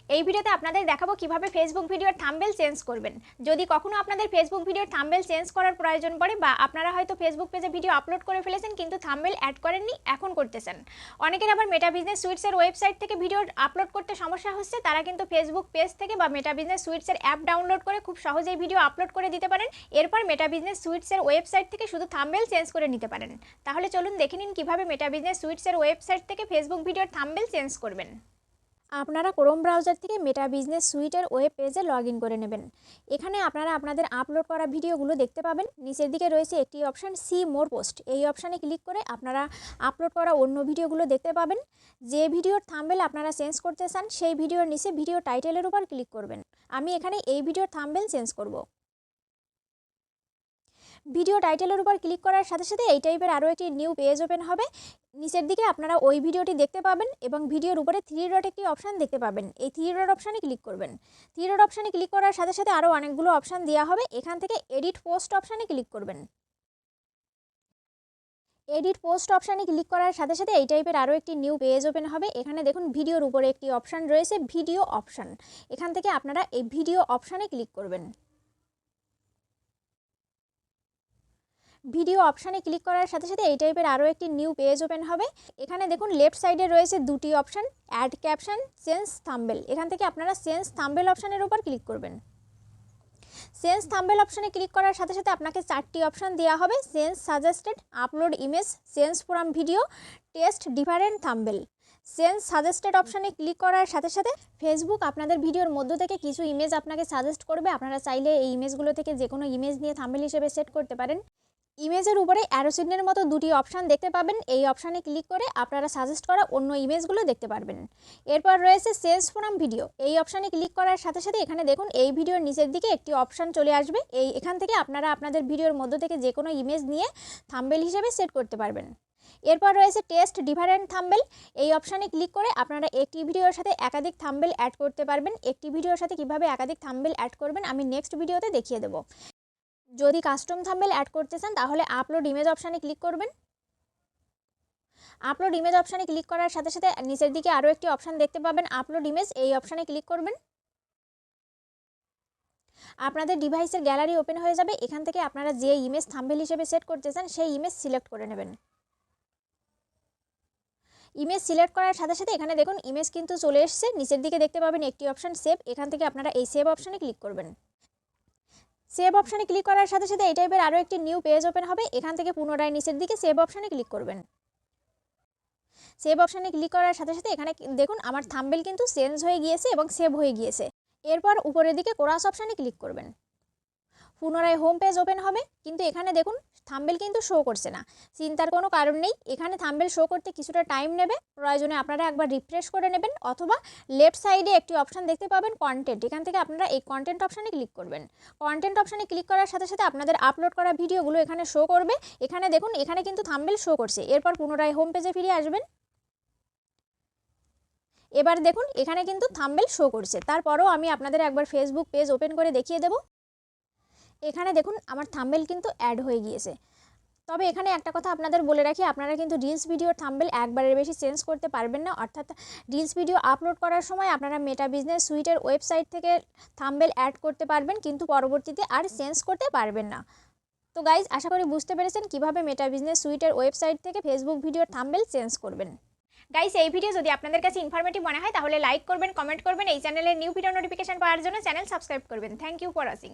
এই ভিডিওতে আপনাদের দেখাবো কিভাবে ফেসবুক ভিডিওর থাম্বনেল চেঞ্জ করবেন। যদি কখনো আপনাদের ফেসবুক ভিডিওর থাম্বনেল চেঞ্জ করার প্রয়োজন পড়ে বা আপনারা হয়তো ফেসবুক পেজে ভিডিও আপলোড করে ফেলেছেন কিন্তু থাম্বনেল অ্যাড করেননি, এখন করতেছেন। অনেকের আবার মেটা বিজনেস সুইটসের ওয়েবসাইট থেকে ভিডিও আপলোড করতে সমস্যা হচ্ছে, তারা কিন্তু ফেসবুক পেজ থেকে বা মেটা বিজনেস সুইটসের অ্যাপ ডাউনলোড করে খুব সহজেই ভিডিও আপলোড করে দিতে পারেন। এরপর মেটা বিজনেস সুইটসের ওয়েবসাইট থেকে শুধু থাম্বনেল চেঞ্জ করে নিতে পারেন। তাহলে চলুন দেখে নিন কিভাবে মেটা বিজনেস সুইটসের ওয়েবসাইট থেকে ফেসবুক ভিডিওর থাম্বনেল চেঞ্জ করবেন। আপনারা ক্রোম ব্রাউজার থেকে মেটা বিজনেস সুইটের ওয়েব পেজে লগ ইন করে নেবেন। এখানে আপনারা আপনাদের আপলোড করা ভিডিওগুলো দেখতে পাবেন। নিচের দিকে রয়েছে একটি অপশান সি মোর পোস্ট, এই অপশানে ক্লিক করে আপনারা আপলোড করা অন্য ভিডিওগুলো দেখতে পাবেন। যে ভিডিওর থাম্বনেল আপনারা চেঞ্জ করতে চান সেই ভিডিওর নিচে ভিডিও টাইটেলের উপর ক্লিক করবেন। আমি এখানে এই ভিডিওর থাম্বনেল চেঞ্জ করব। ভিডিও টাইটেলের উপর ক্লিক করার সাথে সাথে এই টাইপের আরও একটি নিউ পেজ ওপেন হবে। নিচের দিকে আপনারা ওই ভিডিওটি দেখতে পাবেন এবং ভিডিওর উপরে 3 ডট একটি অপশান দেখতে পাবেন। এই 3 ডট অপশানে ক্লিক করবেন। 3 ডট অপশানে ক্লিক করার সাথে সাথে আরও অনেকগুলো অপশান দেওয়া হবে। এখান থেকে এডিট পোস্ট অপশানে ক্লিক করবেন। এডিট পোস্ট অপশানে ক্লিক করার সাথে সাথে এই টাইপের আরও একটি নিউ পেজ ওপেন হবে। এখানে দেখুন ভিডিওর উপরে একটি অপশান রয়েছে ভিডিও অপশান। এখান থেকে আপনারা এই ভিডিও অপশানে ক্লিক করবেন। ভিডিও অপশানে ক্লিক করার সাথে সাথে এই টাইপের আরও একটি নিউ পেজ ওপেন হবে। এখানে দেখুন লেফট সাইডে রয়েছে দুটি option, add caption, change thumbnail. এখান থেকে আপনারা চেঞ্জ থাম্বনেল অপশানের উপর ক্লিক করবেন। চেঞ্জ থাম্বনেল অপশানে ক্লিক করার সাথে সাথে আপনাকে 4টি অপশান দেওয়া হবে, change suggested, upload image, change from video, test different thumbnail. Change suggested অপশানে ক্লিক করার সাথে সাথে ফেসবুক আপনাদের ভিডিওর মধ্য থেকে কিছু ইমেজ আপনাকে সাজেস্ট করবে। আপনারা চাইলে এই ইমেজগুলো থেকে যে কোনো ইমেজ নিয়ে থাম্বনেল হিসেবে সেট করতে পারেন। ইমেজের উপরে অ্যারো চিহ্নের মতো দুটি অপশান দেখতে পাবেন। এই অপশানে ক্লিক করে আপনারা সাজেস্ট করা অন্য ইমেজগুলো দেখতে পারবেন। এরপর রয়েছে চেঞ্জ ফ্রম ভিডিও, এই অপশানে ক্লিক করার সাথে সাথে এখানে দেখুন এই ভিডিওর নিচের দিকে একটি অপশান চলে আসবে। এখান থেকে আপনারা আপনাদের ভিডিওর মধ্য থেকে যে কোনো ইমেজ নিয়ে থাম্বনেল হিসেবে সেট করতে পারবেন। এরপর রয়েছে টেস্ট ডিফারেন্ট থাম্বনেল, এই অপশানে ক্লিক করে আপনারা একটি ভিডিওর সাথে একাধিক থাম্বনেল অ্যাড করতে পারবেন। একটি ভিডিওর সাথে কিভাবে একাধিক থাম্বনেল অ্যাড করবেন আমি নেক্সট ভিডিওতে দেখিয়ে দেবো। যদি কাস্টম থাম্বনেল অ্যাড করতে চান তাহলে আপলোড ইমেজ অপশানে ক্লিক করবেন। আপলোড ইমেজ অপশানে ক্লিক করার সাথে সাথে নিচের দিকে আরও একটি অপশান দেখতে পাবেন আপলোড ইমেজ, এই অপশানে ক্লিক করবেন। আপনাদের ডিভাইসের গ্যালারি ওপেন হয়ে যাবে। এখান থেকে আপনারা যে ইমেজ থাম্বনেল হিসেবে সেট করতে চান সেই ইমেজ সিলেক্ট করে নেবেন। ইমেজ সিলেক্ট করার সাথে সাথে এখানে দেখুন ইমেজ কিন্তু চলে এসছে। নিচের দিকে দেখতে পাবেন একটি অপশান সেভ, এখান থেকে আপনারা এই সেভ অপশানে ক্লিক করবেন। সেভ অপশানে ক্লিক করার সাথে সাথে এই টাইপের আরও একটি নিউ পেজ ওপেন হবে। এখান থেকে পুনরায় নিচের দিকে সেভ অপশানে ক্লিক করবেন। সেভ অপশানে ক্লিক করার সাথে সাথে এখানে দেখুন আমার থাম্বনেল কিন্তু চেঞ্জ হয়ে গিয়েছে এবং সেভ হয়ে গিয়েছে। এরপর উপরের দিকে কোরাস অপশানে ক্লিক করবেন। পুনরায় হোম পেজ ওপেন হবে, কিন্তু এখানে দেখুন থাম্বনেল কিন্তু শো করছে না। চিন্তার কোনো কারণ নেই, এখানে থাম্বনেল শো করতে কিছুটা টাইম নেবে। প্রয়োজনে আপনারা একবার রিফ্রেশ করে নেবেন অথবা লেফট সাইডে একটি অপশান দেখতে পাবেন কন্টেন্ট, এখান থেকে আপনারা এই কন্টেন্ট অপশানে ক্লিক করবেন। কন্টেন্ট অপশানে ক্লিক করার সাথে সাথে আপনাদের আপলোড করা ভিডিওগুলো এখানে শো করবে। এখানে দেখুন এখানে কিন্তু থাম্বনেল শো করছে। এরপর পুনরায় হোম পেজে ফিরে আসবেন। এবার দেখুন এখানে কিন্তু থাম্বনেল শো করছে। তারপরেও আমি আপনাদের একবার ফেসবুক পেজ ওপেন করে দেখিয়ে দেব। এখানে দেখুন আমার থাম্বনেল কিন্তু অ্যাড হয়ে গিয়েছে। তবে এখানে একটা কথা আপনাদের বলে রাখি, আপনারা কিন্তু রিলস ভিডিওর থাম্বনেল একবারের বেশি চেঞ্জ করতে পারবেন না। অর্থাৎ রিলস ভিডিও আপলোড করার সময় আপনারা মেটা বিজনেস সুইটের ওয়েবসাইট থেকে থাম্বনেল অ্যাড করতে পারবেন, কিন্তু পরবর্তীতে আর চেঞ্জ করতে পারবেন না। তো গাইজ, আশা করি বুঝতে পেরেছেন কিভাবে মেটা বিজনেস সুইটের ওয়েবসাইট থেকে ফেসবুক ভিডিওর থাম্বনেল চেঞ্জ করবেন। গাইস, এই ভিডিও যদি আপনাদের কাছে ইনফরমেটিভ মনে হয় তাহলে লাইক করবেন, কমেন্ট করবেন। এই চ্যানেলের নিউ ভিডিও নোটিফিকেশন পাওয়ার জন্য চ্যানেল সাবস্ক্রাইব করবেন। Thank you for watching.